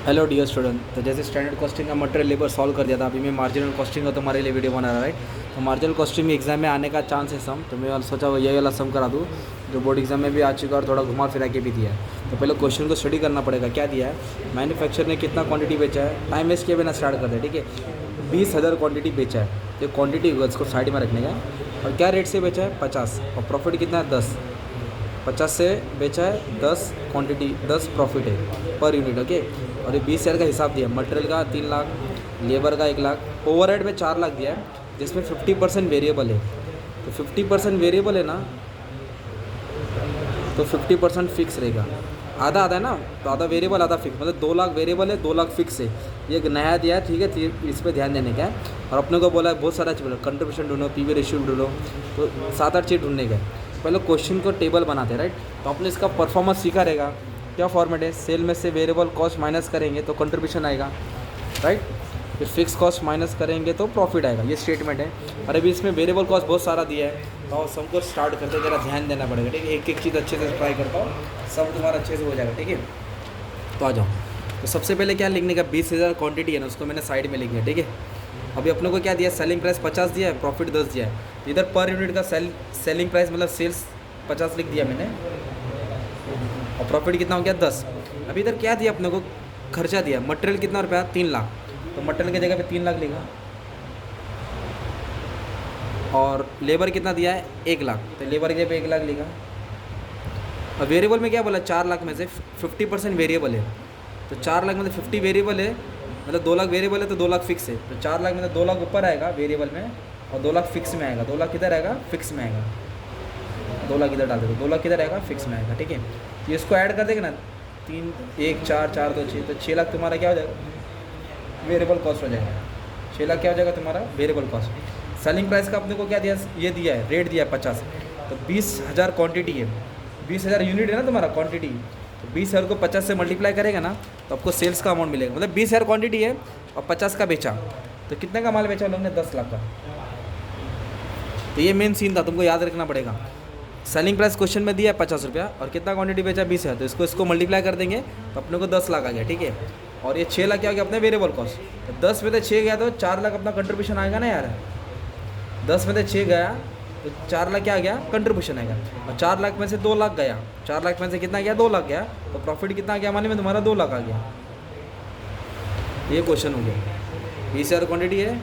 Hello dear student. तो जैसे standard costing का मटेरियल लेबर सॉल्व कर दिया था, अभी मैं मार्जिनल कॉस्टिंग का तुम्हारे लिए वीडियो बना रहा, राइट। तो मार्जिनल कॉस्टिंग में एग्जाम में आने का चांस है सम, तो मैं सोचा वो यही वाला सम करा दूँ जो बोर्ड एग्जाम में भी आ चुका है और थोड़ा घुमा फिरा के भी दिया है। तो पहले क्वेश्चन को स्टडी करना पड़ेगा। क्या दिया है, मैन्युफैक्चर ने कितना क्वांटिटी बेचा है, टाइम वेस्ट किए बिना स्टार्ट कर दे, ठीक है। 20,000 क्वांटिटी बेचा है, ये क्वांटिटी होगा, इसको साइड में रखने का। और क्या रेट से बेचा है, 50, और प्रॉफिट कितना है, 10। 50 से बेचा है, 10 क्वांटिटी, 10 प्रॉफिट है पर यूनिट, ओके। और ये 20,000 का हिसाब दिया, मटेरियल का 3 लाख, लेबर का 1 लाख, ओवरहेड में 4 लाख दिया है, जिसमें 50% वेरिएबल है। तो 50% वेरिएबल है ना, तो 50% फिक्स रहेगा। आधा आधा है ना, तो आधा वेरिएबल आधा फिक्स, मतलब 2 लाख वेरिएबल है, 2 लाख फिक्स है। ये नया दिया है, ठीक है, तो इस पर ध्यान देने का है। और अपने को बोला है बहुत सारा चीज़, कंट्रीब्यूशन ढूंढो, पीवी रेशियो ढूंढो, तो 7-8 चीज़ ढूंढने का है। पहले क्वेश्चन को टेबल बनाते हैं, राइट। तो आपने इसका परफॉर्मेंस सीखा रहेगा। क्या फॉर्मेट है, सेल में से वेरिएबल कॉस्ट माइनस करेंगे तो कंट्रीब्यूशन आएगा, राइट। फिर फिक्स कॉस्ट माइनस करेंगे तो प्रॉफिट आएगा, ये स्टेटमेंट है। और अभी इसमें वेरिएबल कॉस्ट बहुत सारा दिया है, तो सबको स्टार्ट करते ज़रा ध्यान देना पड़ेगा, ठीक है। एक एक चीज़ अच्छे से ट्राई करता हूँ, सब तुम्हारा अच्छे से हो जाएगा, ठीक है। तो आ जाओ। तो सबसे पहले क्या लिखने का, 20,000 क्वान्टिटी है ना, उसको मैंने साइड में लिख दिया, ठीक है। अभी अपने को क्या दिया, सेलिंग प्राइस 50 दिया है, प्रॉफिट 10 दिया है। इधर पर यूनिट का सेलिंग प्राइस मतलब सेल्स 50 लिख दिया मैंने, और प्रॉफिट कितना हो गया, 10। अभी इधर क्या दिया अपने को, खर्चा दिया, मटेरियल कितना रुपया, 3 लाख, तो मटेरियल की जगह पे 3 लाख लिखा। और लेबर कितना दिया है, 1 लाख, तो लेबर की जगह पे 1 लाख लिखा। और वेरिएबल में क्या बोला, 4 लाख में से 50% वेरिएबल है, तो 4 लाख मतलब 50 वेरिएबल है, मतलब 2 लाख वेरिएबल है तो 2 लाख फिक्स है। तो 4 लाख मतलब 2 लाख ऊपर आएगा वेरिएबल में, और 2 लाख फिक्स में आएगा। 2 लाख किधर आएगा, फिक्स में आएगा। 2 लाख इधर डाल देते, 2 लाख किधर आएगा, फिक्स में आएगा, ठीक है। तो इसको ऐड कर देगा ना, 3 1 4 4 2 6, तो 6 लाख तुम्हारा क्या हो जाएगा, वेरिएबल कॉस्ट हो जाएगा। 6 लाख क्या हो जाएगा तुम्हारा, वेरिएबल कॉस्ट। सेलिंग प्राइस का अपने को क्या दिया, ये दिया है, रेट दिया है 50, तो 20,000 क्वान्टिटी है, 20,000 यूनिट है ना तुम्हारा क्वान्टिटी। तो 20,000 को 50 से मल्टीप्लाई करेगा ना, तो आपको सेल्स का अमाउंट मिलेगा। मतलब 20,000 क्वान्टिटी है और 50 का बेचा, तो कितने का माल बेचा हम लोग ने, 10 लाख का। तो ये मेन सीन था, तुमको याद रखना पड़ेगा। सेलिंग प्राइस क्वेश्चन में दिया है 50 रुपया, और कितना क्वांटिटी बेचा, 20,000, तो इसको मल्टीप्लाई कर देंगे तो अपने को 10 लाख आ गया, ठीक है। और ये 6 लाख क्या हो गया, अपने वेरिएबल कॉस्ट। तो 10 में से 6 गया तो 4 लाख अपना कंट्रीब्यूशन आएगा ना यार। 10 में से 6 गया तो 4 लाख क्या आ गया, कंट्रीब्यूशन आएगा। और 4 लाख में से 2 लाख गया, 4 लाख में से कितना गया, 2 लाख गया, तो प्रॉफिट कितना आ गया, माने में तुम्हारा 2 लाख आ गया। ये क्वेश्चन हो गया। 20,000 क्वान्टिटी है,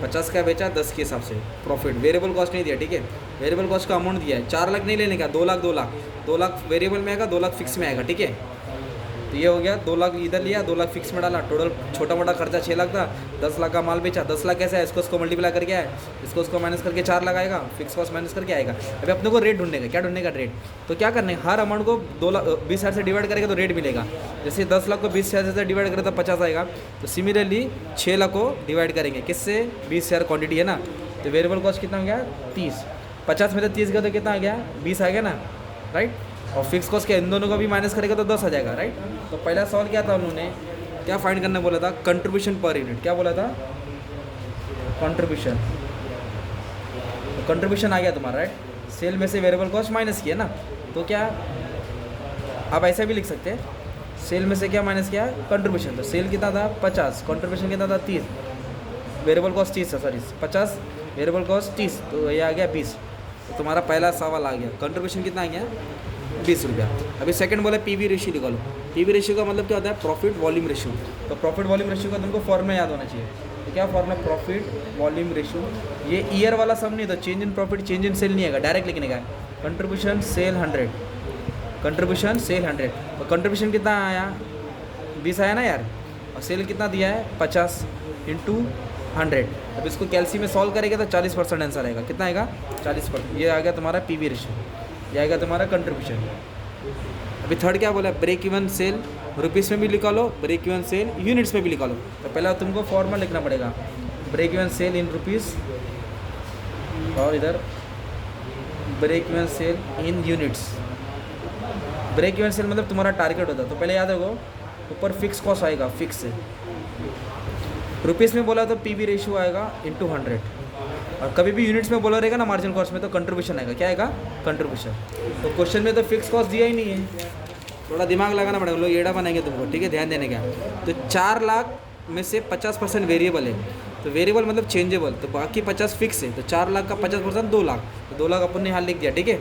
50 का बेचा, 10 के हिसाब से प्रॉफिट। वेरिएबल कॉस्ट नहीं दिया, ठीक है। वेरिएबल कॉस्ट का अमाउंट दिया है, 4 लाख नहीं लेने का, 2 लाख 2 लाख, 2 लाख वेरिएबल में आएगा, 2 लाख फिक्स में आएगा, ठीक है। तो ये हो गया, 2 लाख इधर लिया, 2 लाख फिक्स में डाला। टोटल छोटा मोटा खर्चा 6 लाख था, 10 लाख का माल बेचा। 10 लाख कैसे है, इसको मल्टीप्लाई करके आए, इसको माइनस करके 4 लाख आएगा, फिक्स कॉस्ट माइनस करके आएगा। अभी अपने को रेट ढूंढने का, क्या ढूंढने का, रेट। तो क्या करने, हर अमाउंट को 20,000 से डिवाइड करेगा तो रेट मिलेगा। जैसे 10 लाख को 20,000 से डिवाइड करें तो 50 आएगा। तो सिमिलरली 6 लाख को डिवाइड करेंगे किससे, 20,000 क्वान्टिटी है ना, तो वेरिएबल कॉस्ट कितना हो गया, 30। 50 में से 30 गया तो कितना आ गया, 20 आ गया ना, राइट। और फिक्स कॉस्ट के इन दोनों का भी माइनस करेगा तो 10 आ जाएगा, राइट। तो पहला सवाल क्या था, उन्होंने क्या फाइंड करने बोला था, कंट्रीब्यूशन पर यूनिट। क्या बोला था, कंट्रीब्यूशन। तो कंट्रीब्यूशन आ गया तुम्हारा, राइट। सेल में से वेरिएबल कॉस्ट माइनस किया ना, तो क्या आप ऐसा भी लिख सकते हैं, सेल में से क्या माइनस किया, कंट्रीब्यूशन। तो सेल कितना था, 50, कंट्रीब्यूशन कितना था, 30, वेरिएबल कॉस्ट 30 है, सॉरी 50, वेरिएबल कॉस्ट 30, तो ये आ गया 20। तो तुम्हारा पहला सवाल आ गया, कंट्रीब्यूशन कितना आ गया, 20 रुपया। अभी सेकंड बोले पीवी रेशियो निकालो। पीवी रेशियो का मतलब क्या होता है, प्रॉफिट वॉल्यूम रेशियो। तो प्रॉफिट वॉल्यूम रेशियो का तुमको फॉर्मूला याद होना चाहिए। तो क्या फॉर्मूला, प्रॉफिट वॉल्यूम रेशियो। ये ईयर वाला सम नहीं था, change in profit change in sale नहीं आएगा, डायरेक्ट लिखने का है। कंट्रीब्यूशन सेल 100, कंट्रीब्यूशन सेल 100, तो कंट्रीब्यूशन कितना आया, 20 आया ना यार, और सेल कितना दिया है, 50 इंटू 100। अब इसको कैलसी में सॉल्व करेगा तो 40% आंसर आएगा। कितना आएगा, 40%। ये आ गया तुम्हारा पीवी रेशियो, ये आएगा तुम्हारा कंट्रीब्यूशन। अभी थर्ड क्या बोला, ब्रेक इवन सेल रुपीज़ में भी लिखा लो, ब्रेक इवन सेल यूनिट्स में भी लिखा लो। तो पहला तुमको फॉर्मूला लिखना पड़ेगा, break even sale in rupees, और इधर break even sale in units. Break even sale मतलब तुम्हारा टारगेट होता है, तो पहले याद रखो, ऊपर फिक्स कॉस्ट आएगा, फिक्स से रुपीज़ में बोला तो पीवी रेशियो आएगा इंटू 100, और कभी भी यूनिट्स में बोला रहेगा ना मार्जिनल कॉस्ट में, तो कंट्रीब्यूशन आएगा, क्या आएगा, कंट्रीब्यूशन। तो क्वेश्चन में तो फिक्स कॉस्ट दिया ही नहीं है, थोड़ा दिमाग लगाना पड़ेगा, लोग एड़ा बनाएंगे तुमको, ठीक है, ध्यान देने का। तो 4 लाख में से 50% वेरिएबल है, तो वेरिएबल मतलब चेंजेबल, तो बाकी 50 फिक्स है। तो 4 लाख का 50% 2 लाख, तो 2 लाख अपन ने यहाँ लिख दिया, ठीक है।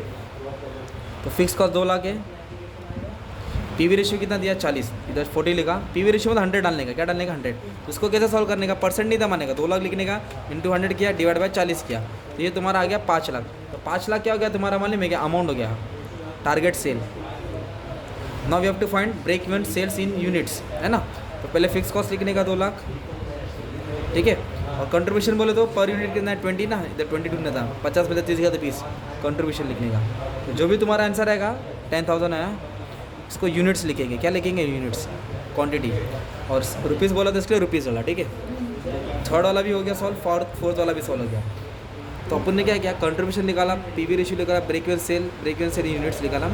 तो फिक्स कॉस्ट 2 लाख है। पीवी रेशियो कितना दिया 40, इधर 40 लिखा। पीवी रेशियो मतलब 100 डालने का, क्या डालने का 100। तो इसको कैसे सॉल्व करने का, परसेंट नहीं दबाने का, 2 लाख लिखने का, इंटू 100 किया, डिवाइड बाय 40 किया, तो ये तुम्हारा आ गया 5 लाख। तो 5 लाख क्या हो गया तुम्हारा, मालूम है क्या, अमाउंट हो गया, target sale. Now we have to find break even sales in units, है ना। तो पहले फिक्स कॉस्ट लिखने का 2 लाख, ठीक है। और कंट्रीब्यूशन बोले तो पर यूनिट कितना है 20 ना, इधर 22 ना था, 50 में 30 का तो 20 कंट्रीब्यूशन लिखने का। तो जो भी तुम्हारा आंसर आएगा 10,000 आया, इसको यूनिट्स लिखेंगे, क्या लिखेंगे, यूनिट्स, क्वांटिटी। और रुपीज़ बोला तो इसके लिए रुपीज़ वाला, ठीक है। थर्ड वाला भी हो गया सॉल्व, फोर्थ वाला भी सॉल्व हो गया। तो अपन ने क्या किया, कंट्रीब्यूशन निकाला, पीवी रेशियो निकाला, ब्रेक इवन सेल यूनिट्स निकाला।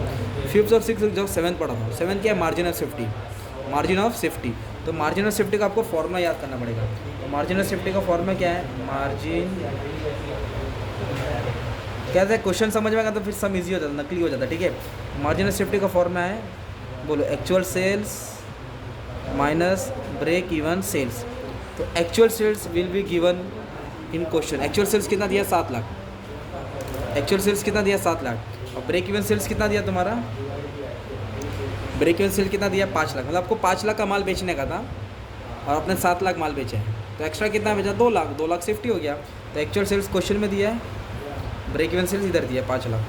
5th और 6th जब 7th पढ़ा था, 7th क्या है, margin of safety, margin of safety. तो मार्जिन ऑफ सेफ्टी का आपको फॉर्मूला याद करना पड़ेगा। तो मार्जिन ऑफ सेफ्टी का फॉर्मूला क्या है, मार्जिन क्या है, क्वेश्चन समझ में आएगा तो फिर सब इजी हो जाता, नकली हो जाता, ठीक है। मार्जिन ऑफ सेफ्टी का फॉर्मूला है, बोलो, actual sales minus break even sales. तो actual sales will be given in question. Actual sales कितना दिया 7 लाख, एक्चुअल सेल्स कितना दिया 7 लाख। और ब्रेक इवन सेल्स कितना दिया तुम्हारा, ब्रेक इवन सेल कितना दिया 5 लाख। मतलब आपको 5 लाख का माल बेचने का था और आपने 7 लाख माल बेचा है, तो एक्स्ट्रा कितना बेचा 2 लाख, 2 लाख सेफ्टी हो गया। तो एक्चुअल सेल्स क्वेश्चन में दिया है, ब्रेक इवन सेल्स इधर दिया 5 लाख।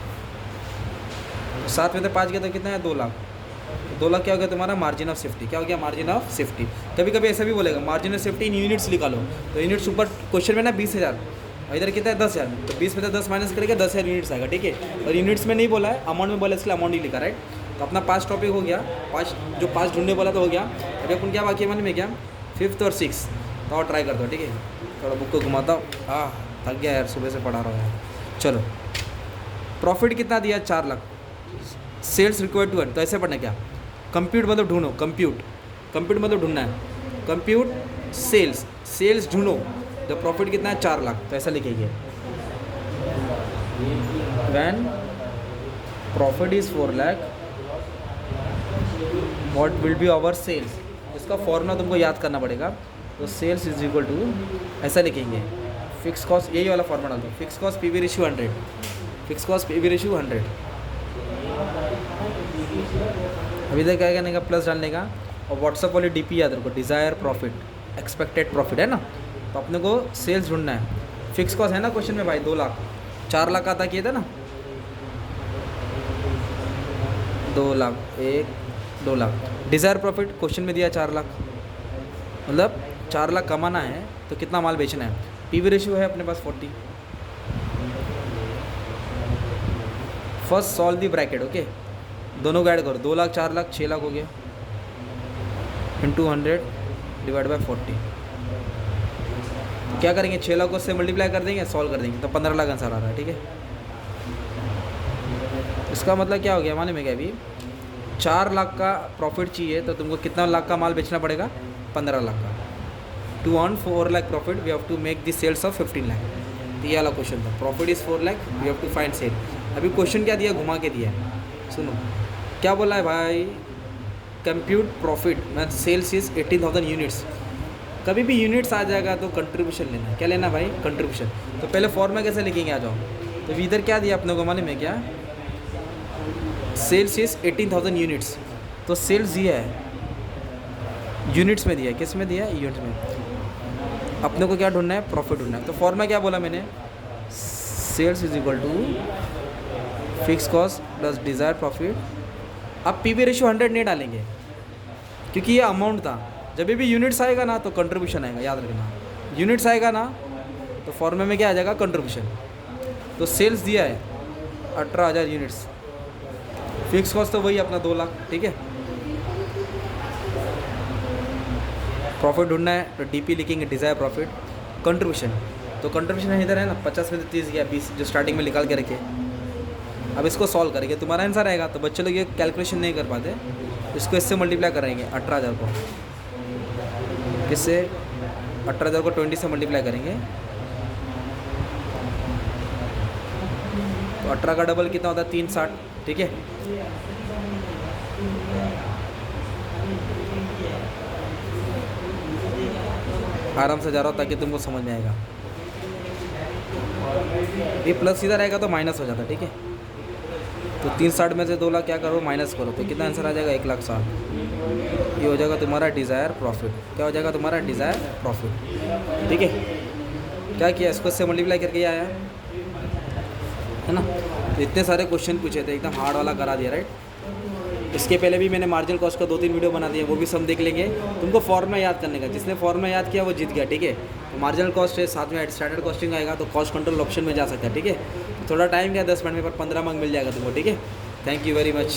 तो 7 में से 5 गया तो कितना है 2 लाख। 2 लाख क्या हो गया तुम्हारा, मार्जिन ऑफ सेफ्टी। क्या हो गया, मार्जिन ऑफ सेफ्टी। कभी कभी ऐसा भी बोलेगा margin of safety in units निकालो, तो यूनिट्स ऊपर क्वेश्चन में ना 20,000, इधर कितना है 10,000, तो 20 में से 10 माइनस करेगा 10,000 यूनिट्स आएगा, ठीक है। और यूनिट्स में नहीं बोला है, अमाउंट में बोला, इसलिए अमाउंट ही लिखा, राइट। तो अपना 5 टॉपिक हो गया, 5 ढूंढने वाला तो हो गया। अभी अपन क्या बाकी है मालूम है क्या, 5th और 6th। तो और ट्राई करता हूँ, ठीक है, थोड़ा बुक को घुमाता हूँ, थक गया यार, सुबह से पढ़ा रहा हूँ यार। चलो, प्रॉफिट कितना दिया 4 lakh, sales required to earn. तो ऐसे पढ़ना, क्या कंप्यूट मतलब ढूंढो, कंप्यूट मतलब ढूंढना है, कंप्यूट सेल्स ढूंढो, तो प्रॉफिट कितना है 4 लाख। तो ऐसा लिखेंगे, when profit is 4 lakh what will be our sales. इसका फॉर्मूला तुमको याद करना पड़ेगा। तो सेल्स इज इक्वल टू, ऐसा लिखेंगे, फिक्स कॉस्ट, यही वाला फॉर्मूला दो, fix cost PV ratio 100, fix cost PV ratio 100। अभी तक क्या करने का, प्लस डालने का। और व्हाट्सअप वाली डीपी याद रखो, डिज़ायर प्रॉफिट, एक्सपेक्टेड प्रॉफिट, है ना। तो अपने को सेल्स ढूंढना है। फिक्स कॉस्ट है ना क्वेश्चन में भाई 2 लाख, 4 लाख आता किए थे ना, 2 lakh, 2 lakh. Desire profit question में दिया 4 लाख, मतलब 4 लाख कमाना है तो कितना माल बेचना है। पीवी रेशियो है अपने पास 40। First solve the bracket, okay, दोनों को ऐड करो, 2 लाख 4 लाख 6 लाख हो गया, इंटू 100 डिवाइड बाय 40। क्या करेंगे, 6 लाख को उससे मल्टीप्लाई कर देंगे, सॉल्व कर देंगे, तो 15 लाख आंसर आ रहा है, ठीक है। इसका मतलब क्या हो गया, मालूम है क्या, अभी 4 लाख का प्रॉफिट चाहिए तो तुमको कितना लाख का माल बेचना पड़ेगा, 15 लाख का। To earn 4 lakh profit we have to make the sales of 15 lakh. तो ये वाला क्वेश्चन था, profit is 4 lakh, we have to find sale. अभी क्वेश्चन क्या दिया, घुमा के दिया है, सुनो क्या बोला है भाई, कंप्यूट प्रॉफिट मैं सेल्स इज़ 18,000 यूनिट्स। कभी भी यूनिट्स आ जाएगा तो कंट्रीब्यूशन लेना है, क्या लेना भाई, कंट्रीब्यूशन। तो पहले फॉर्मूला कैसे लिखेंगे, आ जाओ। तो इधर क्या दिया अपने को मालूम है क्या, सेल्स इज़ 18,000 यूनिट्स। तो सेल्स दिया है यूनिट्स में, दिया है किस में दिया है, यूनिट्स में। अपने को क्या ढूंढना है, प्रॉफिट ढूंढना है। तो फॉर्मूला क्या बोला मैंने, sales is equal to fix cost plus desire profit. अब पीवी रेशियो 100 नहीं डालेंगे क्योंकि ये अमाउंट था। जब भी यूनिट्स आएगा ना तो कंट्रीब्यूशन आएगा, याद रखना। यूनिट्स आएगा ना तो फॉर्मूले में क्या आ जाएगा, कंट्रीब्यूशन। तो सेल्स दिया है 18,000 यूनिट्स, फिक्स कॉस्ट तो वही अपना 2 लाख, ठीक है। प्रॉफिट ढूंढना है तो डीपी लिखेंगे, डिज़ायर प्रॉफिट, कंट्रीब्यूशन। तो कंट्रीब्यूशन इधर है ना, 50 में से 30 गया 20, जो स्टार्टिंग में निकाल के रखे। अब इसको सॉल्व करेंगे, तुम्हारा आंसर आएगा। तो बच्चे लोग ये कैलकुलेशन नहीं कर पाते, इसको इससे मल्टीप्लाई करेंगे 18,000 को, किससे, 18,000 को 20 से मल्टीप्लाई करेंगे तो 18 का डबल कितना होता है, 360, ठीक है। आराम से जा रहा हूँ ताकि तुमको समझ में आएगा। ये प्लस सीधा रहेगा तो माइनस हो जाता, ठीक है। तो 360 में से 2 लाख क्या करो, माइनस करो, तो कितना आंसर आ जाएगा, 1,60,000। ये हो जाएगा तुम्हारा डिज़ायर प्रॉफिट। क्या हो जाएगा तुम्हारा डिज़ायर प्रॉफिट, ठीक है। क्या किया, इसको इससे मल्टीप्लाई करके आया है ना। तो इतने सारे क्वेश्चन पूछे थे, एकदम हार्ड वाला करा दिया, राइट। इसके पहले भी मैंने मार्जिनल कॉस्ट का 2-3 वीडियो बना दिए, वो भी सब देख लेंगे। तुमको फॉर्मूला याद करने का, जिसने फॉर्मूला याद किया वो जीत गया, ठीक है। तो मार्जिनल कॉस्ट है, साथ में स्टैंडर्ड कॉस्टिंग आएगा, तो कॉस्ट कंट्रोल ऑप्शन में जा सकता है, ठीक है। थोड़ा टाइम क्या, 10 मिनट में, पर 15 मार्क मिल जाएगा तुमको, ठीक है। Thank you very much.